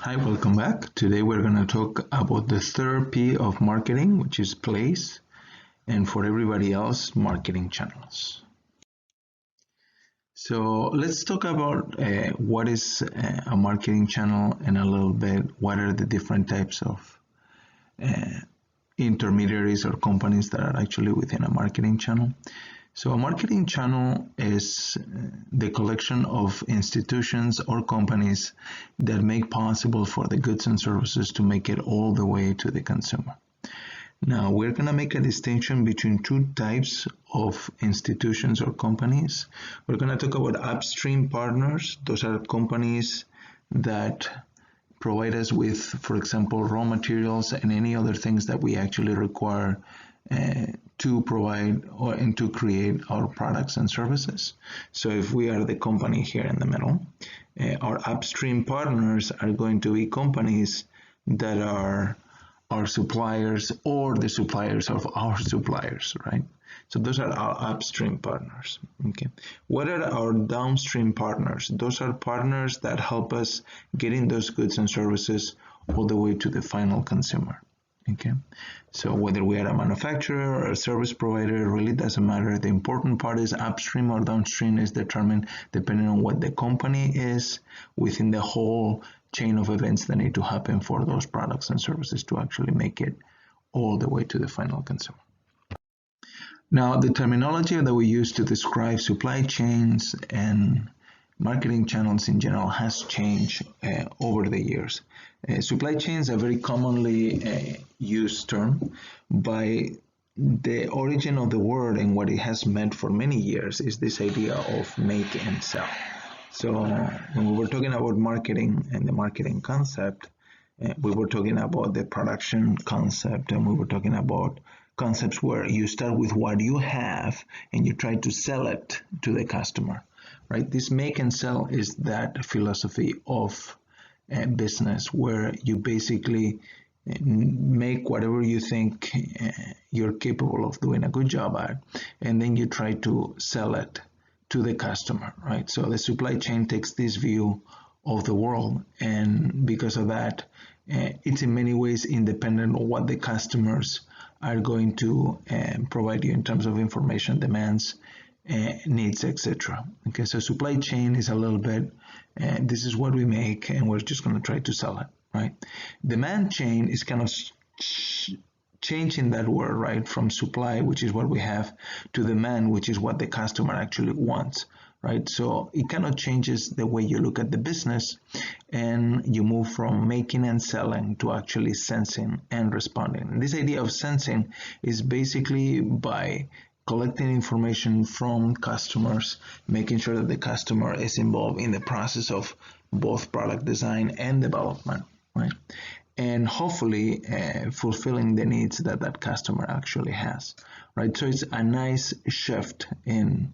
Hi, welcome back. Today we're going to talk about the third P of marketing, which is place, and for everybody else, marketing channels. So let's talk about what is a marketing channel and a little bit what are the different types of intermediaries or companies that are actually within a marketing channel. So a marketing channel is the collection of institutions or companies that make possible for the goods and services to make it all the way to the consumer. Now we're going to make a distinction between two types of institutions or companies. We're going to talk about upstream partners. Those are companies that provide us with, for example, raw materials and any other things that we actually require to provide and to create our products and services. So if we are the company here in the middle, our upstream partners are going to be companies that are our suppliers or the suppliers of our suppliers, right? So those are our upstream partners. Okay. What are our downstream partners? Those are partners that help us getting those goods and services all the way to the final consumer. Okay, so whether we are a manufacturer or a service provider, it really doesn't matter. The important part is upstream or downstream is determined depending on what the company is within the whole chain of events that need to happen for those products and services to actually make it all the way to the final consumer. Now, the terminology that we use to describe supply chains and marketing channels in general has changed over the years. Supply chains are a very commonly used term. By the origin of the word and what it has meant for many years is this idea of make and sell. So when we were talking about marketing and the marketing concept, we were talking about the production concept, and we were talking about concepts where you start with what you have and you try to sell it to the customer. Right? This make and sell is that philosophy of business where you basically make whatever you think you're capable of doing a good job at, and then you try to sell it to the customer, right? So the supply chain takes this view of the world, and because of that, it's in many ways independent of what the customers are going to provide you in terms of information, demands, needs, etc. Okay, so supply chain is a little bit, this is what we make and we're just going to try to sell it, right? Demand chain is kind of changing that word, right, from supply, which is what we have, to demand, which is what the customer actually wants, right? So it kind of changes the way you look at the business, and you move from making and selling to actually sensing and responding. And this idea of sensing is basically by collecting information from customers, making sure that the customer is involved in the process of both product design and development, right? And hopefully fulfilling the needs that that customer actually has, right? So it's a nice shift in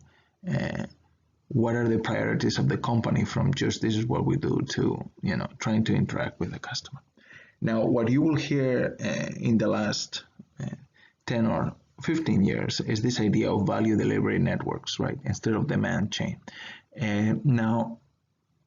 what are the priorities of the company from just this is what we do to, trying to interact with the customer. Now, what you will hear in the last 10 or 15 years is this idea of value delivery networks, right, instead of demand chain. And now,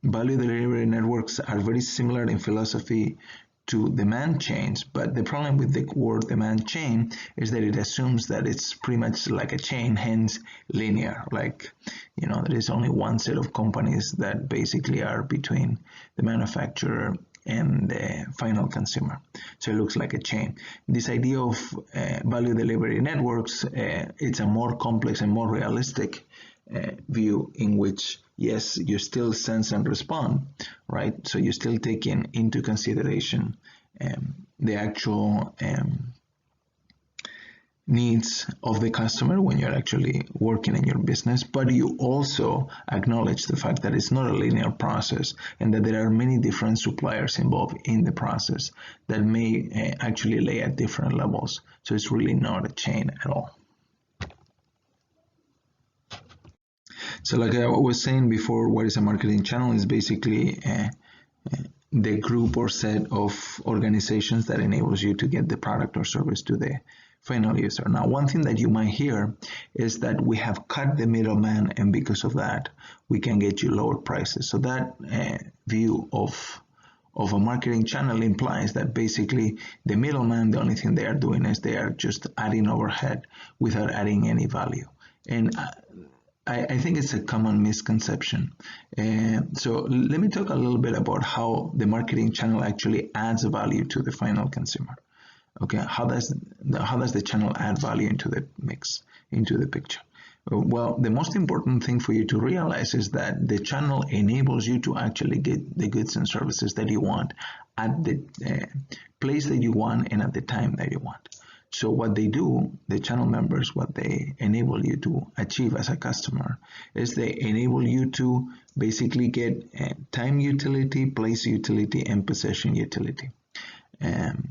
value delivery networks are very similar in philosophy to demand chains, but the problem with the word demand chain is that it assumes that it's pretty much like a chain, hence linear, like, there is only one set of companies that basically are between the manufacturer and the final consumer. So it looks like a chain. This idea of value delivery networks, it's a more complex and more realistic view in which, yes, you still sense and respond, right? So you're still taking into consideration the actual needs of the customer when you're actually working in your business, but you also acknowledge the fact that it's not a linear process and that there are many different suppliers involved in the process that may actually lay at different levels. So it's really not a chain at all. So like I was saying before, what is a marketing channel is basically the group or set of organizations that enables you to get the product or service to the final user. Now, one thing that you might hear is that we have cut the middleman, and because of that, we can get you lower prices. So that view of of a marketing channel implies that basically the middleman, the only thing they are doing is they are just adding overhead without adding any value. And I think it's a common misconception. So let me talk a little bit about how the marketing channel actually adds value to the final consumer. Okay, how does the channel add value into the mix, into the picture? Well, the most important thing for you to realize is that the channel enables you to actually get the goods and services that you want at the place that you want and at the time that you want. So what they do, the channel members, what they enable you to achieve as a customer is they enable you to basically get time utility, place utility, and possession utility.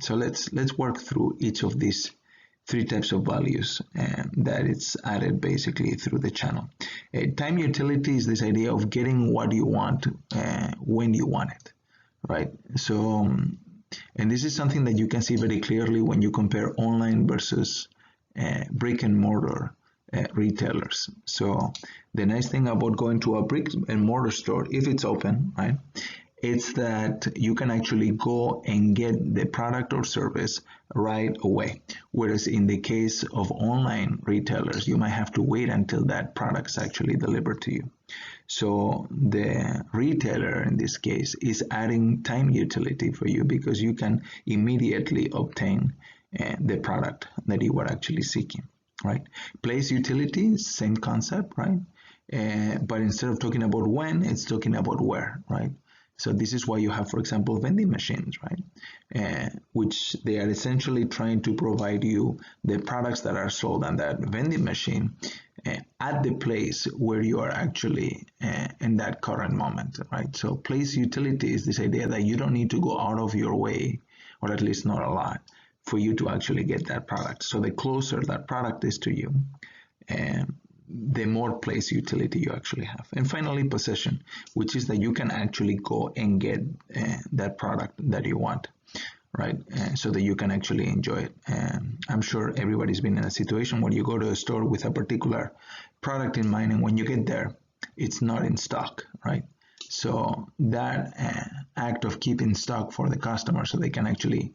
So let's work through each of these three types of values that it's added basically through the channel. Time utility is this idea of getting what you want when you want it, right? So, and this is something that you can see very clearly when you compare online versus brick and mortar retailers. So the nice thing about going to a brick and mortar store, if it's open, right, it's that you can actually go and get the product or service right away. Whereas in the case of online retailers, you might have to wait until that product is actually delivered to you. So the retailer in this case is adding time utility for you because you can immediately obtain the product that you were actually seeking, right? Place utility, same concept, right? But instead of talking about when, it's talking about where, right? So this is why you have, for example, vending machines, right? Which they are essentially trying to provide you the products that are sold on that vending machine at the place where you are actually in that current moment, right? So place utility is this idea that you don't need to go out of your way, or at least not a lot, for you to actually get that product. So the closer that product is to you, the more place utility you actually have. And finally, possession, which is that you can actually go and get that product that you want, right? So that you can actually enjoy it. I'm sure everybody's been in a situation where you go to a store with a particular product in mind, and when you get there, it's not in stock, right? So that act of keeping stock for the customer so they can actually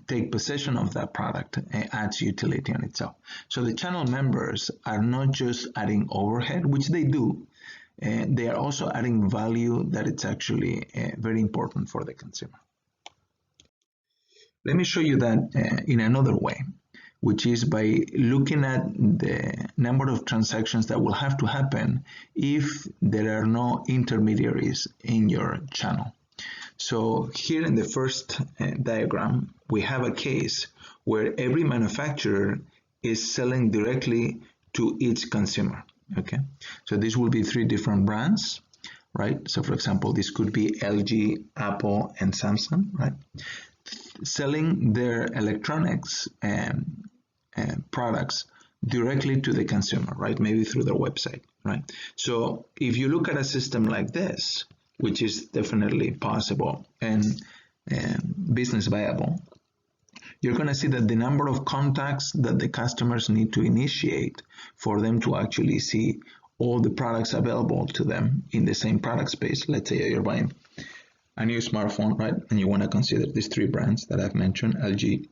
take possession of that product adds utility on itself. So the channel members are not just adding overhead, which they do, they are also adding value that it's actually very important for the consumer. Let me show you that in another way, which is by looking at the number of transactions that will have to happen if there are no intermediaries in your channel. So here in the first diagram, we have a case where every manufacturer is selling directly to each consumer, okay? So this will be three different brands, right? So for example, this could be LG, Apple, and Samsung, right? Selling their electronics products directly to the consumer, right? Maybe through their website, right? So if you look at a system like this, which is definitely possible and business viable, you're going to see that the number of contacts that the customers need to initiate for them to actually see all the products available to them in the same product space. Let's say you're buying a new smartphone, right? And you want to consider these three brands that I've mentioned, LG,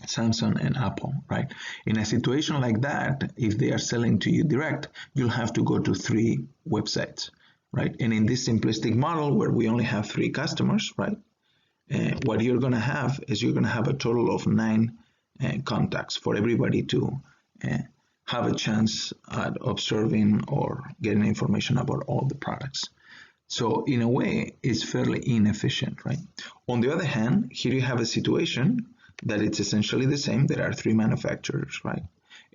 Samsung, and Apple, right? In a situation like that, if they are selling to you direct, you'll have to go to three websites, right? And in this simplistic model where we only have three customers, right? What you're going to have is you're going to have a total of 9 contacts for everybody to have a chance at observing or getting information about all the products. So in a way, it's fairly inefficient, right? On the other hand, here you have a situation that it's essentially the same. There are 3 manufacturers, right?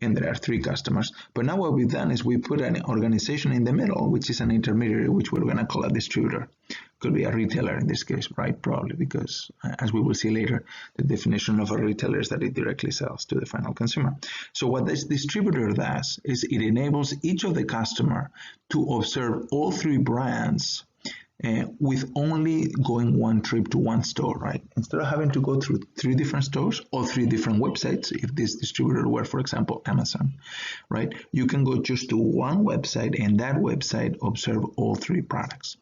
And there are 3 customers. But now what we've done is we put an organization in the middle, which is an intermediary, which we're going to call a distributor. Could be a retailer in this case, right? Probably because, as we will see later, the definition of a retailer is that it directly sells to the final consumer. So what this distributor does is it enables each of the customer to observe all 3 brands with only going one trip to one store, right? Instead of having to go through 3 different stores or 3 different websites, if this distributor were, for example, Amazon, right? You can go just to one website and that website observe all 3 products.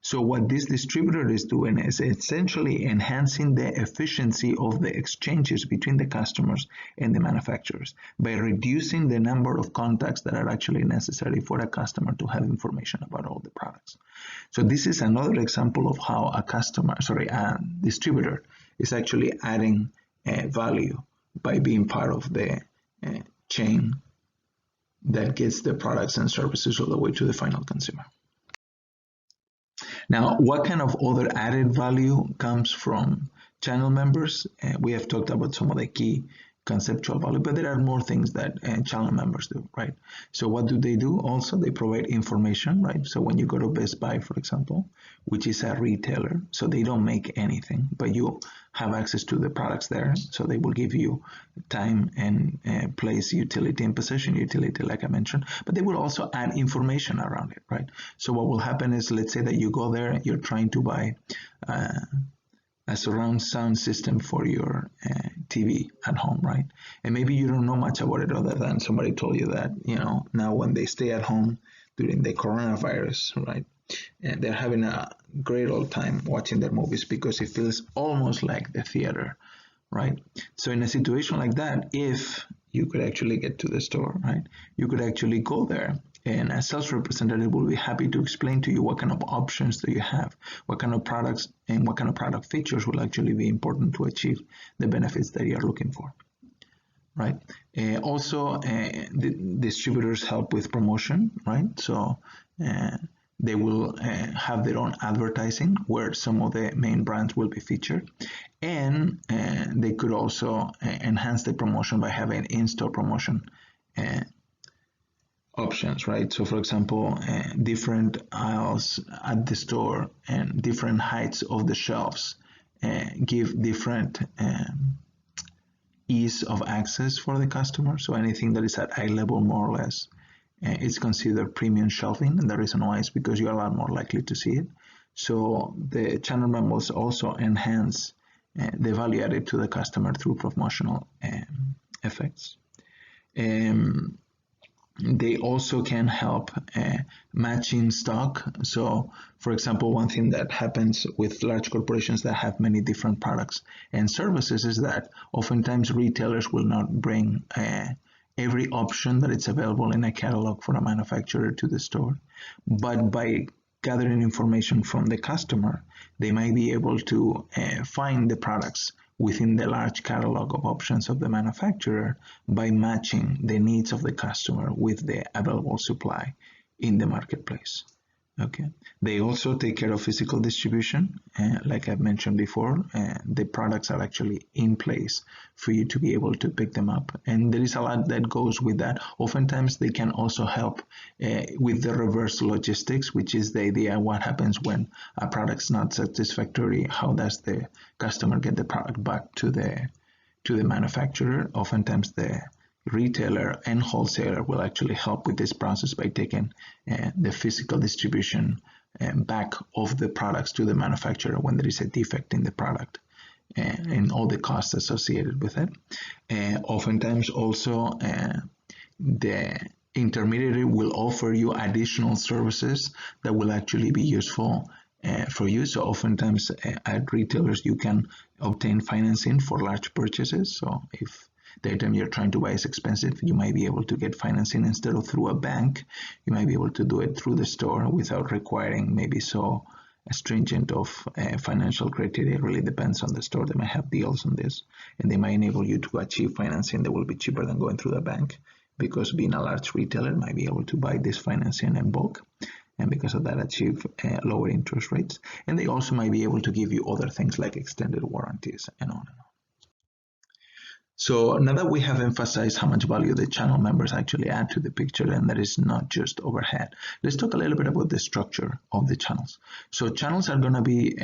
So what this distributor is doing is essentially enhancing the efficiency of the exchanges between the customers and the manufacturers by reducing the number of contacts that are actually necessary for a customer to have information about all the products. So this is another example of how a distributor is actually adding value by being part of the chain that gets the products and services all the way to the final consumer. Now, what kind of other added value comes from channel members? We have talked about some of the key conceptual value, but there are more things that channel members do, right? So what do? Also, they provide information, right? So when you go to Best Buy, for example, which is a retailer, so they don't make anything, but you have access to the products there. So they will give you time and place utility and possession utility, like I mentioned, but they will also add information around it, right? So what will happen is, let's say that you go there, you're trying to buy a surround sound system for your TV at home, right? And maybe you don't know much about it other than somebody told you that, now when they stay at home during the coronavirus, right? And they're having a great old time watching their movies because it feels almost like the theater, right? So in a situation like that, if you could actually get to the store, right? You could actually go there and a sales representative will be happy to explain to you what kind of options do you have, what kind of products and what kind of product features will actually be important to achieve the benefits that you're looking for, right? The distributors help with promotion, right? So they will have their own advertising where some of the main brands will be featured, and they could also enhance the promotion by having in-store promotion options, right? So for example, different aisles at the store and different heights of the shelves give different ease of access for the customer. So anything that is at eye level, more or less, is considered premium shelving, and the reason why is because you're a lot more likely to see it. So the channel members also enhance the value added to the customer through promotional effects. They also can help matching stock. So for example, one thing that happens with large corporations that have many different products and services is that oftentimes retailers will not bring every option that is available in a catalog for a manufacturer to the store, but by gathering information from the customer, they might be able to find the products within the large catalog of options of the manufacturer by matching the needs of the customer with the available supply in the marketplace. Okay. They also take care of physical distribution. Like I've mentioned before, the products are actually in place for you to be able to pick them up. And there is a lot that goes with that. Oftentimes, they can also help with the reverse logistics, which is the idea what happens when a product's not satisfactory. How does the customer get the product back to the manufacturer? Oftentimes, the retailer and wholesaler will actually help with this process by taking the physical distribution back of the products to the manufacturer when there is a defect in the product and all the costs associated with it. Oftentimes also the intermediary will offer you additional services that will actually be useful for you. So oftentimes at retailers you can obtain financing for large purchases. So if the item you're trying to buy is expensive, you might be able to get financing instead of through a bank. You might be able to do it through the store without requiring maybe so stringent of financial criteria. It really depends on the store. They might have deals on this, and they might enable you to achieve financing that will be cheaper than going through the bank, because being a large retailer might be able to buy this financing in bulk, and because of that achieve lower interest rates. And they also might be able to give you other things like extended warranties and on and on. So now that we have emphasized how much value the channel members actually add to the picture, and that is not just overhead, let's talk a little bit about the structure of the channels. So channels are going to be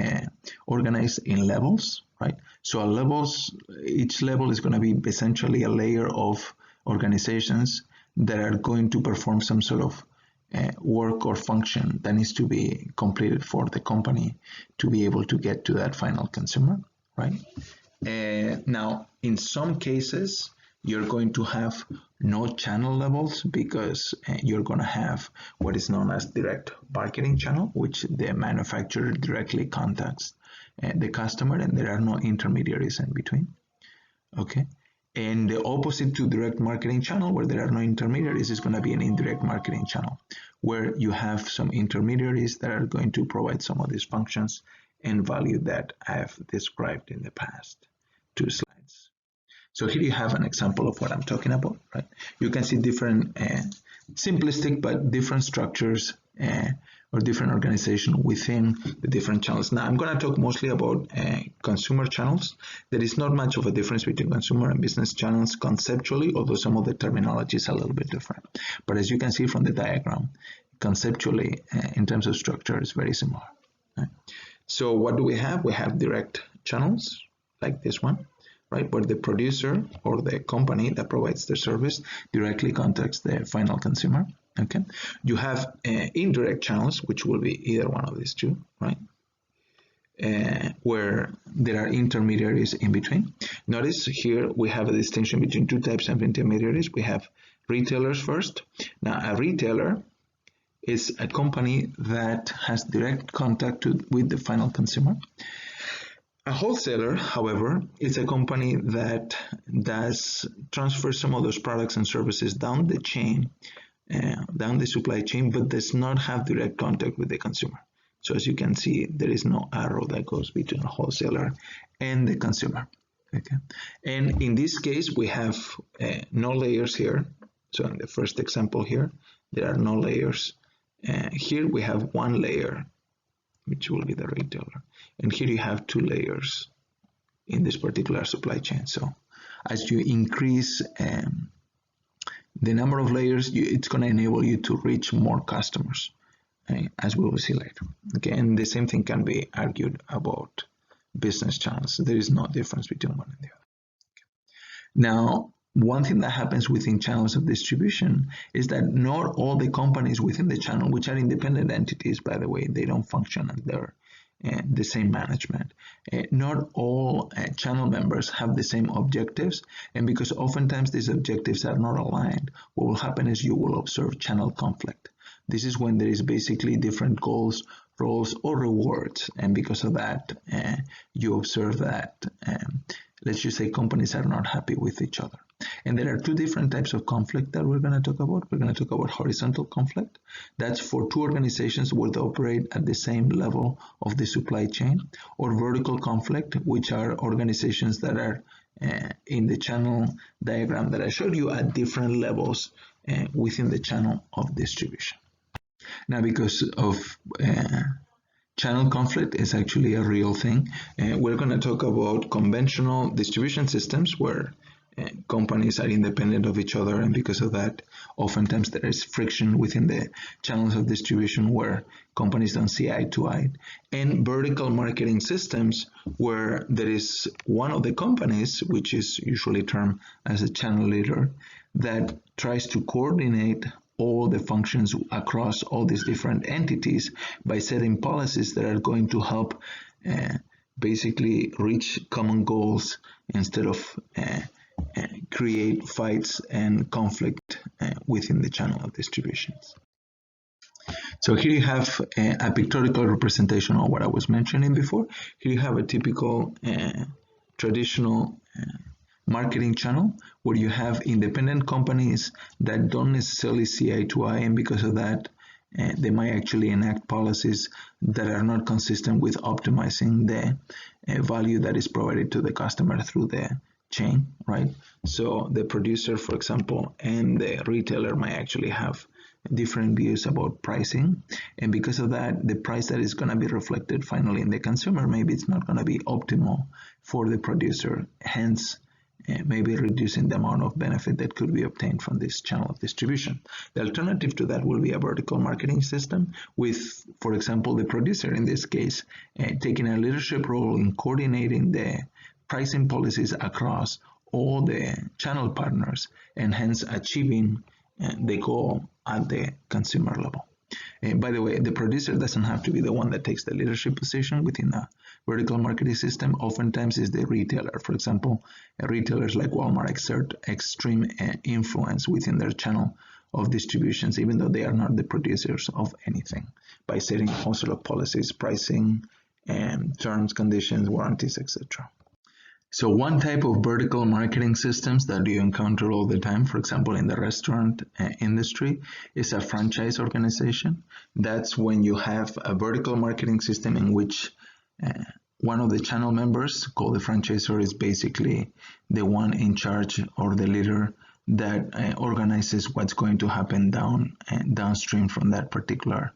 organized in levels, right? So each level is going to be essentially a layer of organizations that are going to perform some sort of work or function that needs to be completed for the company to be able to get to that final consumer, right? Now, in some cases, You're going to have no channel levels because you're going to have what is known as direct marketing channel, which the manufacturer directly contacts the customer, and there are no intermediaries in between. Okay. And the opposite to direct marketing channel, where there are no intermediaries, is going to be an indirect marketing channel, where you have some intermediaries that are going to provide some of these functions and value that I've described in the past 2 slides. So here you have an example of what I'm talking about, right? You can see different simplistic but different structures or different organization within the different channels. Now I'm going to talk mostly about consumer channels. There is not much of a difference between consumer and business channels conceptually, although some of the terminology is a little bit different. But as you can see from the diagram, conceptually, in terms of structure, it's very similar. Right? So what do we have? We have direct channels like this one, right, where the producer or the company that provides the service directly contacts the final consumer. Okay, you have indirect channels, which will be either one of these two, right, where there are intermediaries in between. Notice here we have a distinction between 2 types of intermediaries. We have retailers first. Now a retailer is a company that has direct contact with the final consumer. A wholesaler, however, is a company that does transfer some of those products and services down the chain, down the supply chain, but does not have direct contact with the consumer. So as you can see, there is no arrow that goes between a wholesaler and the consumer. Okay, and in this case, we have no layers here. So in the first example here, there are no layers. Here we have 1 layer, which will be the retailer. And here you have 2 layers in this particular supply chain. So as you increase the number of layers, it's going to enable you to reach more customers, okay, as we will see later. Okay, and the same thing can be argued about business channels. There is no difference between one and the other. Okay. Now, one thing that happens within channels of distribution is that not all the companies within the channel, which are independent entities, by the way, they don't function under the same management. Not all channel members have the same objectives, and because oftentimes these objectives are not aligned, what will happen is you will observe channel conflict. This is when there is basically different goals, roles, or rewards, and because of that, you observe that, let's just say, companies are not happy with each other. And there are 2 different types of conflict that we're going to talk about. We're going to talk about horizontal conflict. That's for 2 organizations where they operate at the same level of the supply chain, or vertical conflict, which are organizations that are in the channel diagram that I showed you at different levels within the channel of distribution. Now, because of channel conflict is actually a real thing, we're going to talk about conventional distribution systems where companies are independent of each other, and because of that, oftentimes there is friction within the channels of distribution where companies don't see eye to eye, and vertical marketing systems where there is one of the companies, which is usually termed as a channel leader, that tries to coordinate all the functions across all these different entities by setting policies that are going to help basically reach common goals instead of create fights and conflict within the channel of distributions. So here you have a pictorial representation of what I was mentioning before. Here you have a typical traditional marketing channel where you have independent companies that don't necessarily see eye to eye, and because of that, they might actually enact policies that are not consistent with optimizing the value that is provided to the customer through the chain, right? So the producer, for example, and the retailer might actually have different views about pricing, and because of that, the price that is going to be reflected finally in the consumer, maybe it's not going to be optimal for the producer, hence maybe reducing the amount of benefit that could be obtained from this channel of distribution. The alternative to that will be a vertical marketing system with, for example, the producer in this case taking a leadership role in coordinating the pricing policies across all the channel partners, and hence achieving the goal at the consumer level. By the way, the producer doesn't have to be the one that takes the leadership position within a vertical marketing system oftentimes is the retailer. For example, retailers like Walmart exert extreme influence within their channel of distributions, even though they are not the producers of anything, by setting all sort of policies, pricing, terms, conditions, warranties, etc. So one type of vertical marketing systems that you encounter all the time, for example, in the restaurant industry, is a franchise organization. That's when you have a vertical marketing system in which one of the channel members, called the franchisor, is basically the one in charge or the leader that organizes what's going to happen downstream from that particular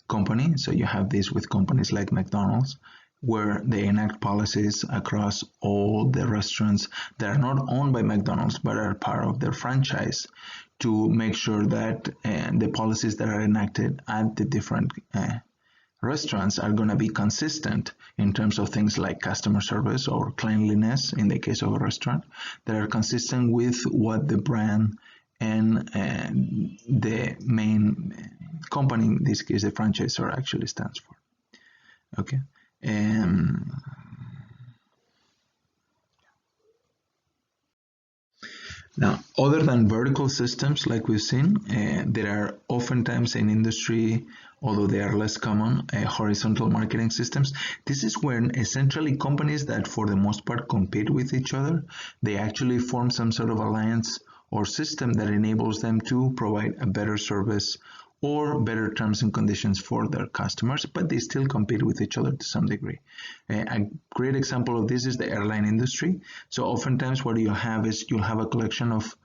company. So you have this with companies like McDonald's, where they enact policies across all the restaurants that are not owned by McDonald's but are part of their franchise, to make sure that the policies that are enacted at the different restaurants are going to be consistent in terms of things like customer service or cleanliness in the case of a restaurant, that are consistent with what the brand and the main company, in this case the franchisor, actually stands for. Okay. Now, other than vertical systems like we've seen, there are oftentimes in industry, although they are less common, horizontal marketing systems. This is when essentially companies that for the most part compete with each other, they actually form some sort of alliance or system that enables them to provide a better service or better terms and conditions for their customers, but they still compete with each other to some degree. A great example of this is the airline industry. So oftentimes what you'll have is you'll have a collection of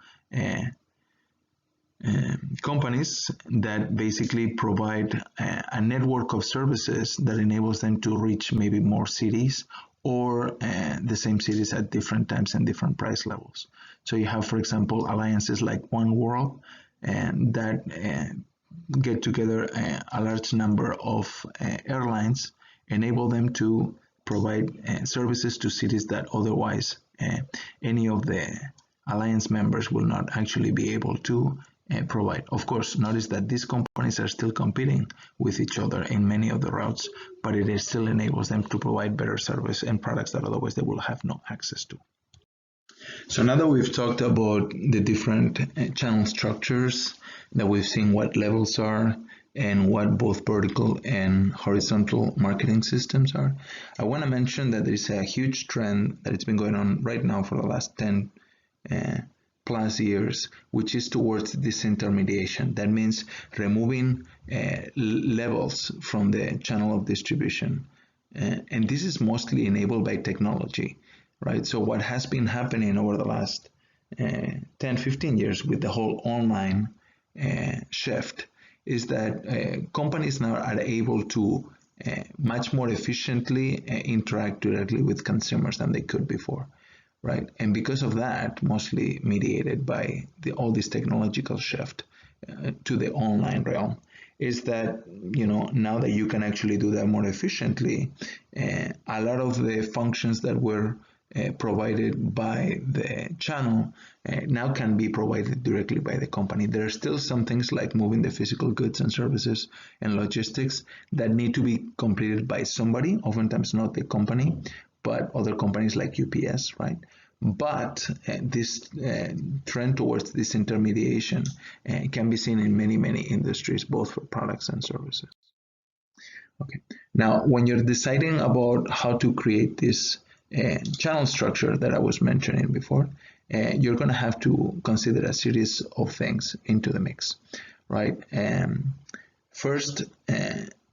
companies that basically provide a network of services that enables them to reach maybe more cities or the same cities at different times and different price levels. So you have, for example, alliances like One World that get together a large number of airlines, enable them to provide services to cities that otherwise any of the alliance members will not actually be able to provide. Of course, notice that these companies are still competing with each other in many of the routes, but it still enables them to provide better service and products that otherwise they will have no access to. So now that we've talked about the different channel structures, that we've seen what levels are and what both vertical and horizontal marketing systems are, I want to mention that there's a huge trend that it's been going on right now for the last 10 plus years, which is towards disintermediation. That means removing levels from the channel of distribution. And this is mostly enabled by technology, right? So what has been happening over the last 10-15 years with the whole online shift is that companies now are able to much more efficiently interact directly with consumers than they could before, right? And because of that, mostly mediated by all this technological shift to the online realm, is that, you know, now that you can actually do that more efficiently, a lot of the functions that were provided by the channel now can be provided directly by the company. There are still some things like moving the physical goods and services and logistics that need to be completed by somebody, oftentimes not the company, but other companies like UPS, right? But this trend towards disintermediation can be seen in many industries, both for products and services. Okay. Now, when you're deciding about how to create this channel structure that I was mentioning before, you're going to have to consider a series of things into the mix, right? First,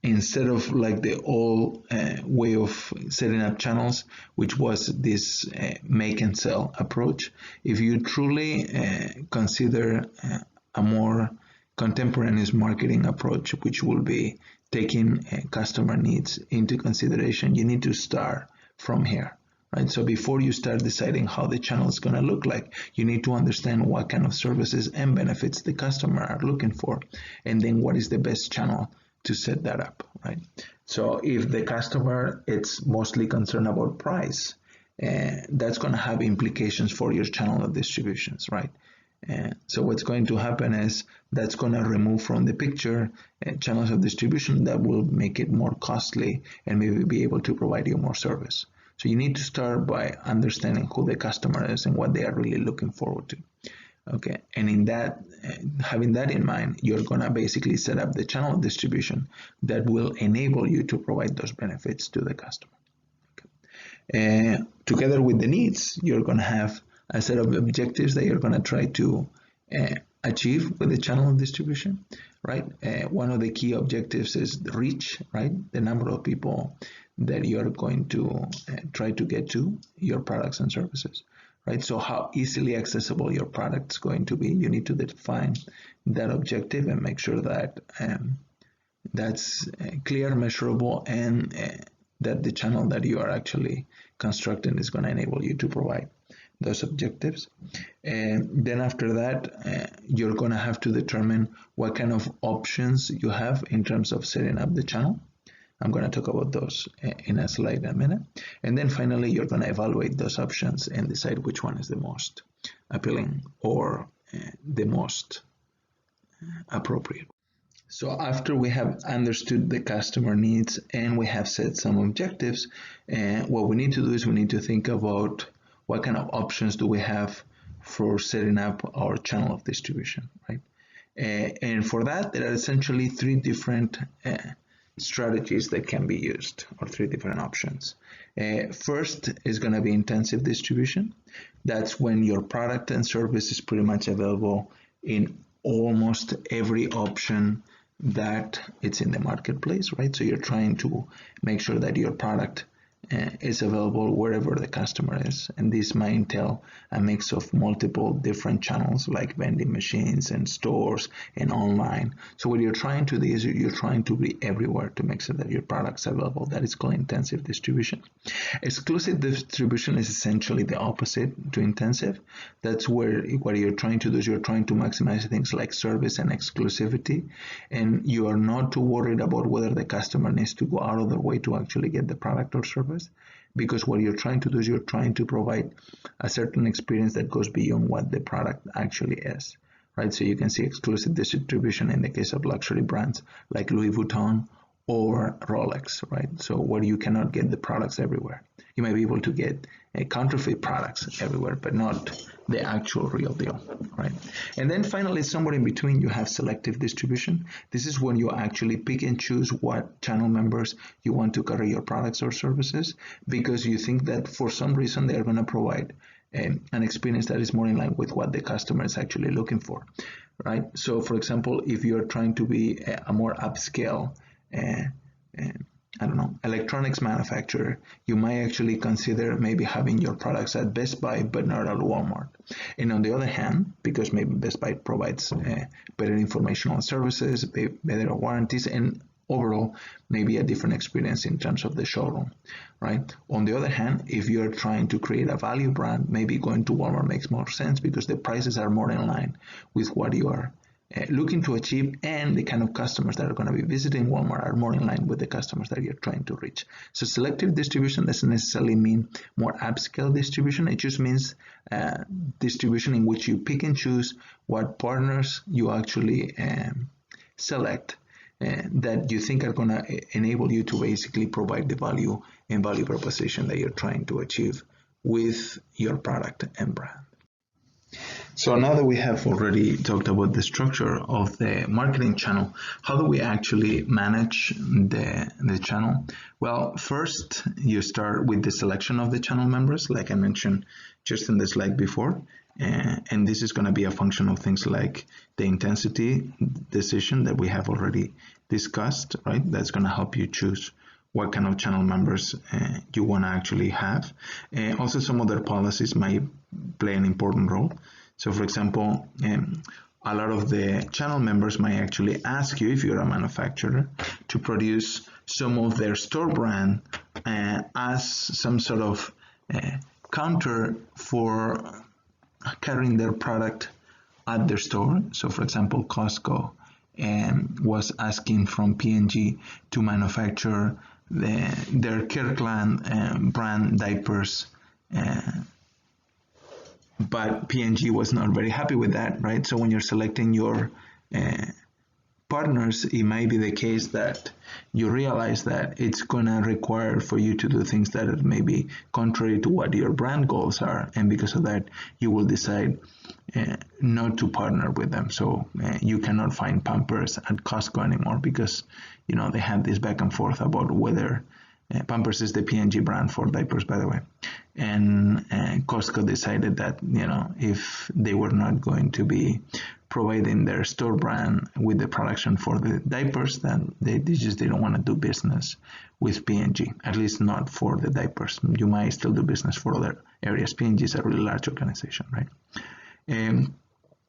instead of like the old way of setting up channels, which was this make and sell approach, if you truly consider a more contemporaneous marketing approach, which will be taking customer needs into consideration, you need to start from here. Right? So before you start deciding how the channel is going to look like, you need to understand what kind of services and benefits the customer are looking for, and then what is the best channel to set that up, right? So if the customer is mostly concerned about price, that's going to have implications for your channel of distributions, right? So what's going to happen is that's going to remove from the picture channels of distribution that will make it more costly and maybe be able to provide you more service. So you need to start by understanding who the customer is and what they are really looking forward to. Okay, and in that, having that in mind, you're gonna basically set up the channel of distribution that will enable you to provide those benefits to the customer. Okay. Together with the needs, you're gonna have a set of objectives that you're gonna try to achieve with the channel of distribution, right? One of the key objectives is the reach, right? The number of people that you're going to try to get to your products and services. Right, so how easily accessible your product is going to be, you need to define that objective and make sure that that's clear, measurable, and that the channel that you are actually constructing is going to enable you to provide those objectives. And then after that, you're going to have to determine what kind of options you have in terms of setting up the channel. I'm going to talk about those in a slide in a minute. And then finally, you're going to evaluate those options and decide which one is the most appealing or the most appropriate. So after we have understood the customer needs and we have set some objectives, what we need to do is we need to think about what kind of options do we have for setting up our channel of distribution, right? And for that, there are essentially three different strategies that can be used, or three different options. First is going to be intensive distribution. That's when your product and service is pretty much available in almost every option that it's in the marketplace, right? So you're trying to make sure that your product is available wherever the customer is, and this might entail a mix of multiple different channels like vending machines and stores and online. So what you're trying to do is you're trying to be everywhere to make sure that your product's available. That is called intensive distribution. Exclusive distribution is essentially the opposite to intensive. That's where what you're trying to do is you're trying to maximize things like service and exclusivity, and you are not too worried about whether the customer needs to go out of their way to actually get the product or service, because what you're trying to do is you're trying to provide a certain experience that goes beyond what the product actually is, right? So you can see exclusive distribution in the case of luxury brands like Louis Vuitton or Rolex, right? So where you cannot get the products everywhere. You might be able to get counterfeit products everywhere, but not the actual real deal, right? And then finally, somewhere in between, you have selective distribution. This is when you actually pick and choose what channel members you want to carry your products or services, because you think that for some reason they are going to provide an experience that is more in line with what the customer is actually looking for, right? So for example, if you're trying to be a more upscale I don't know, electronics manufacturer, you might actually consider maybe having your products at Best Buy, but not at Walmart. And on the other hand, because maybe Best Buy provides better informational services, better warranties, and overall, maybe a different experience in terms of the showroom, right? On the other hand, if you're trying to create a value brand, maybe going to Walmart makes more sense because the prices are more in line with what you are looking to achieve, and the kind of customers that are going to be visiting Walmart are more in line with the customers that you're trying to reach. So selective distribution doesn't necessarily mean more upscale distribution. It just means distribution in which you pick and choose what partners you actually select that you think are going to enable you to basically provide the value and value proposition that you're trying to achieve with your product and brand. So now that we have already talked about the structure of the marketing channel, how do we actually manage the channel? Well, first you start with the selection of the channel members, like I mentioned just in the slide before. And this is going to be a function of things like the intensity decision that we have already discussed, right? That's going to help you choose what kind of channel members you want to actually have. Also, some other policies might play an important role. So for example, a lot of the channel members might actually ask you, if you're a manufacturer, to produce some of their store brand as some sort of counter for carrying their product at their store. So for example, Costco was asking from P&G to manufacture their Kirkland brand diapers but P&G was not very happy with that, right? So when you're selecting your partners, it might be the case that you realize that it's going to require for you to do things that are maybe contrary to what your brand goals are, and because of that you will decide not to partner with them. So you cannot find Pampers at Costco anymore because they have this back and forth about whether Pampers is the P&G brand for diapers, by the way, and Costco decided that if they were not going to be providing their store brand with the production for the diapers, then they just didn't want to do business with P&G, at least not for the diapers. You might still do business for other areas. P&G is a really large organization, right?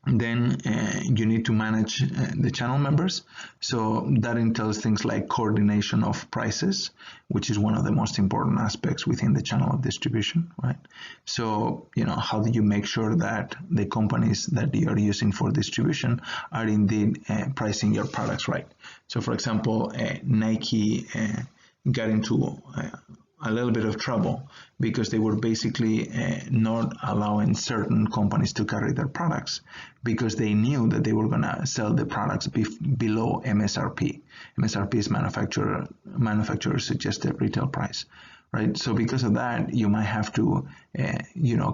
Then you need to manage the channel members. So that entails things like coordination of prices, which is one of the most important aspects within the channel of distribution, right? So, how do you make sure that the companies that you are using for distribution are indeed pricing your products right? So, for example, Nike got into a little bit of trouble because they were basically not allowing certain companies to carry their products because they knew that they were going to sell the products below MSRP. MSRP is manufacturer suggested retail price, right? So because of that, you might have to,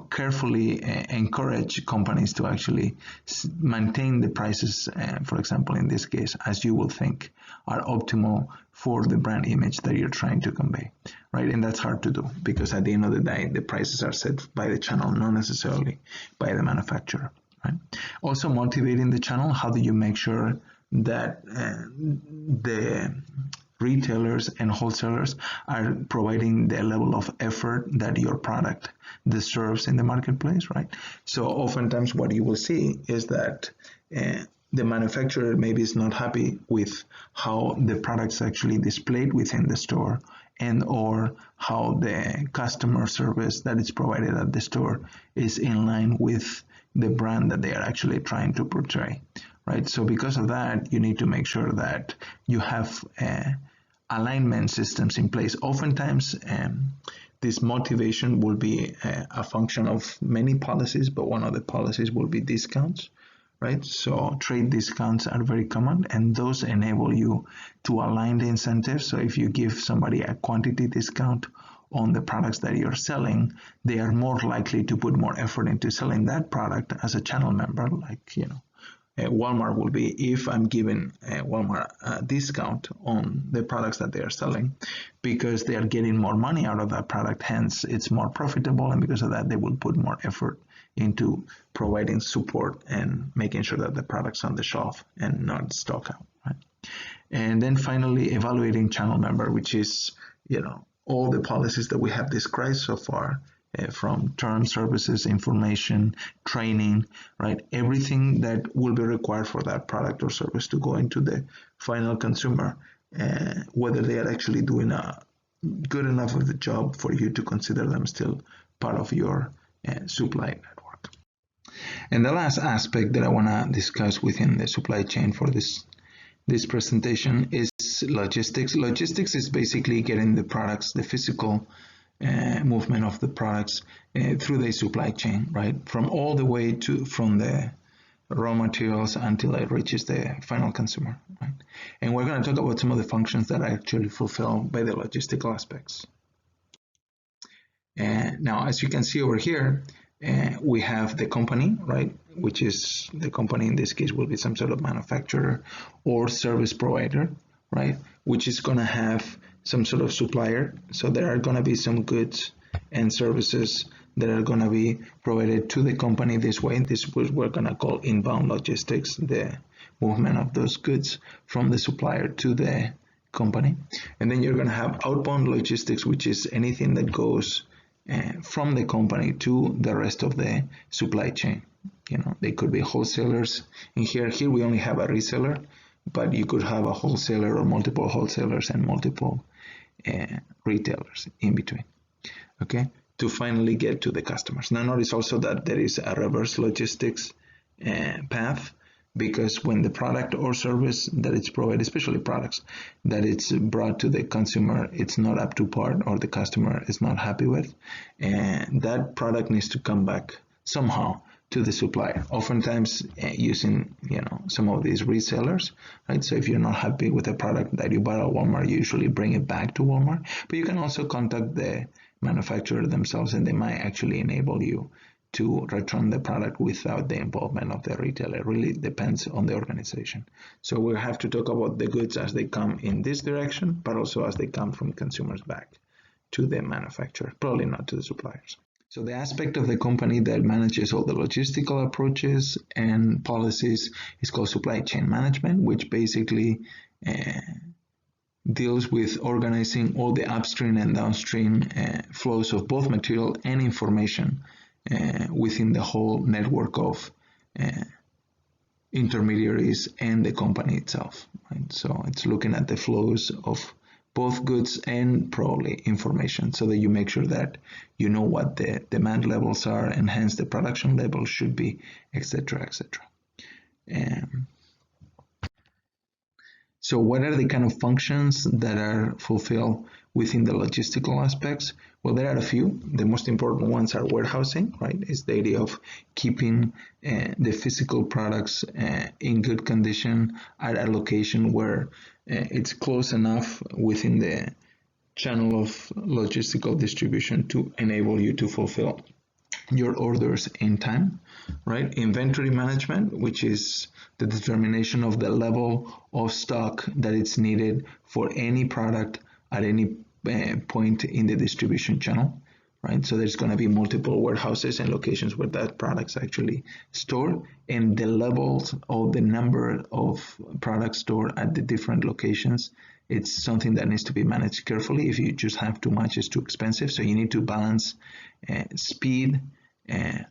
carefully encourage companies to actually maintain the prices, for example, in this case, as you will think are optimal for the brand image that you're trying to convey, right? And that's hard to do because at the end of the day, the prices are set by the channel, not necessarily by the manufacturer, right? Also motivating the channel, how do you make sure that the retailers and wholesalers are providing the level of effort that your product deserves in the marketplace, right? So oftentimes what you will see is that the manufacturer maybe is not happy with how the product's actually displayed within the store and or how the customer service that is provided at the store is in line with the brand that they are actually trying to portray, right? So because of that, you need to make sure that you have alignment systems in place. Oftentimes, this motivation will be a function of many policies, but one of the policies will be discounts, right? So trade discounts are very common, and those enable you to align the incentives. So if you give somebody a quantity discount on the products that you're selling, they are more likely to put more effort into selling that product as a channel member, like, Walmart will be if I'm giving Walmart a discount on the products that they are selling because they are getting more money out of that product, hence it's more profitable, and because of that they will put more effort into providing support and making sure that the product's on the shelf and not stock out, right? And then finally, evaluating channel member, which is all the policies that we have described so far, from terms, services, information, training, right? Everything that will be required for that product or service to go into the final consumer, whether they are actually doing a good enough of the job for you to consider them still part of your supply network. And the last aspect that I want to discuss within the supply chain for this presentation is logistics. Logistics is basically getting the products, the physical movement of the products through the supply chain, right? From all the way from the raw materials until it reaches the final consumer, right? And we're going to talk about some of the functions that are actually fulfilled by the logistical aspects. Now, as you can see over here, we have the company, right? Which is the company in this case will be some sort of manufacturer or service provider, right? Which is going to have some sort of supplier. So there are going to be some goods and services that are going to be provided to the company this way. This is what we're going to call inbound logistics, the movement of those goods from the supplier to the company. And then you're going to have outbound logistics, which is anything that goes from the company to the rest of the supply chain. They could be wholesalers. In here we only have a reseller, but you could have a wholesaler or multiple wholesalers and multiple retailers in between, okay, to finally get to the customers. Now notice also that there is a reverse logistics path, because when the product or service that it's provided, especially products, that it's brought to the consumer, it's not up to par or the customer is not happy with, and that product needs to come back somehow to the supplier, oftentimes using some of these resellers, right? So if you're not happy with a product that you bought at Walmart, you usually bring it back to Walmart. But you can also contact the manufacturer themselves, and they might actually enable you to return the product without the involvement of the retailer. It really depends on the organization. So we have to talk about the goods as they come in this direction, but also as they come from consumers back to the manufacturer, probably not to the suppliers. So the aspect of the company that manages all the logistical approaches and policies is called supply chain management, which basically deals with organizing all the upstream and downstream flows of both material and information within the whole network of intermediaries and the company itself. Right? So it's looking at the flows of both goods and probably information, so that you make sure that you know what the demand levels are, and hence the production levels should be, etc., etc. So what are the kind of functions that are fulfilled within the logistical aspects? Well, there are a few. The most important ones are warehousing, right? It's the idea of keeping the physical products in good condition at a location where it's close enough within the channel of logistical distribution to enable you to fulfill your orders in time, right? Inventory management, which is the determination of the level of stock that is needed for any product at any point in the distribution channel, right? So there's going to be multiple warehouses and locations where that product's actually stored, and the levels of the number of products stored at the different locations, it's something that needs to be managed carefully. If you just have too much, it's too expensive. So you need to balance speed,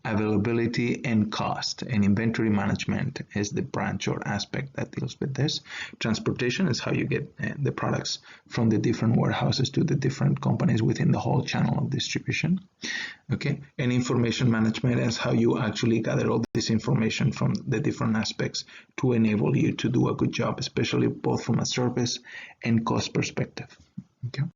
availability, and cost. And inventory management is the branch or aspect that deals with this. Transportation is how you get the products from the different warehouses to the different companies within the whole channel of distribution. Okay, and information management is how you actually gather all this information from the different aspects to enable you to do a good job, especially both from a service and cost perspective. Okay.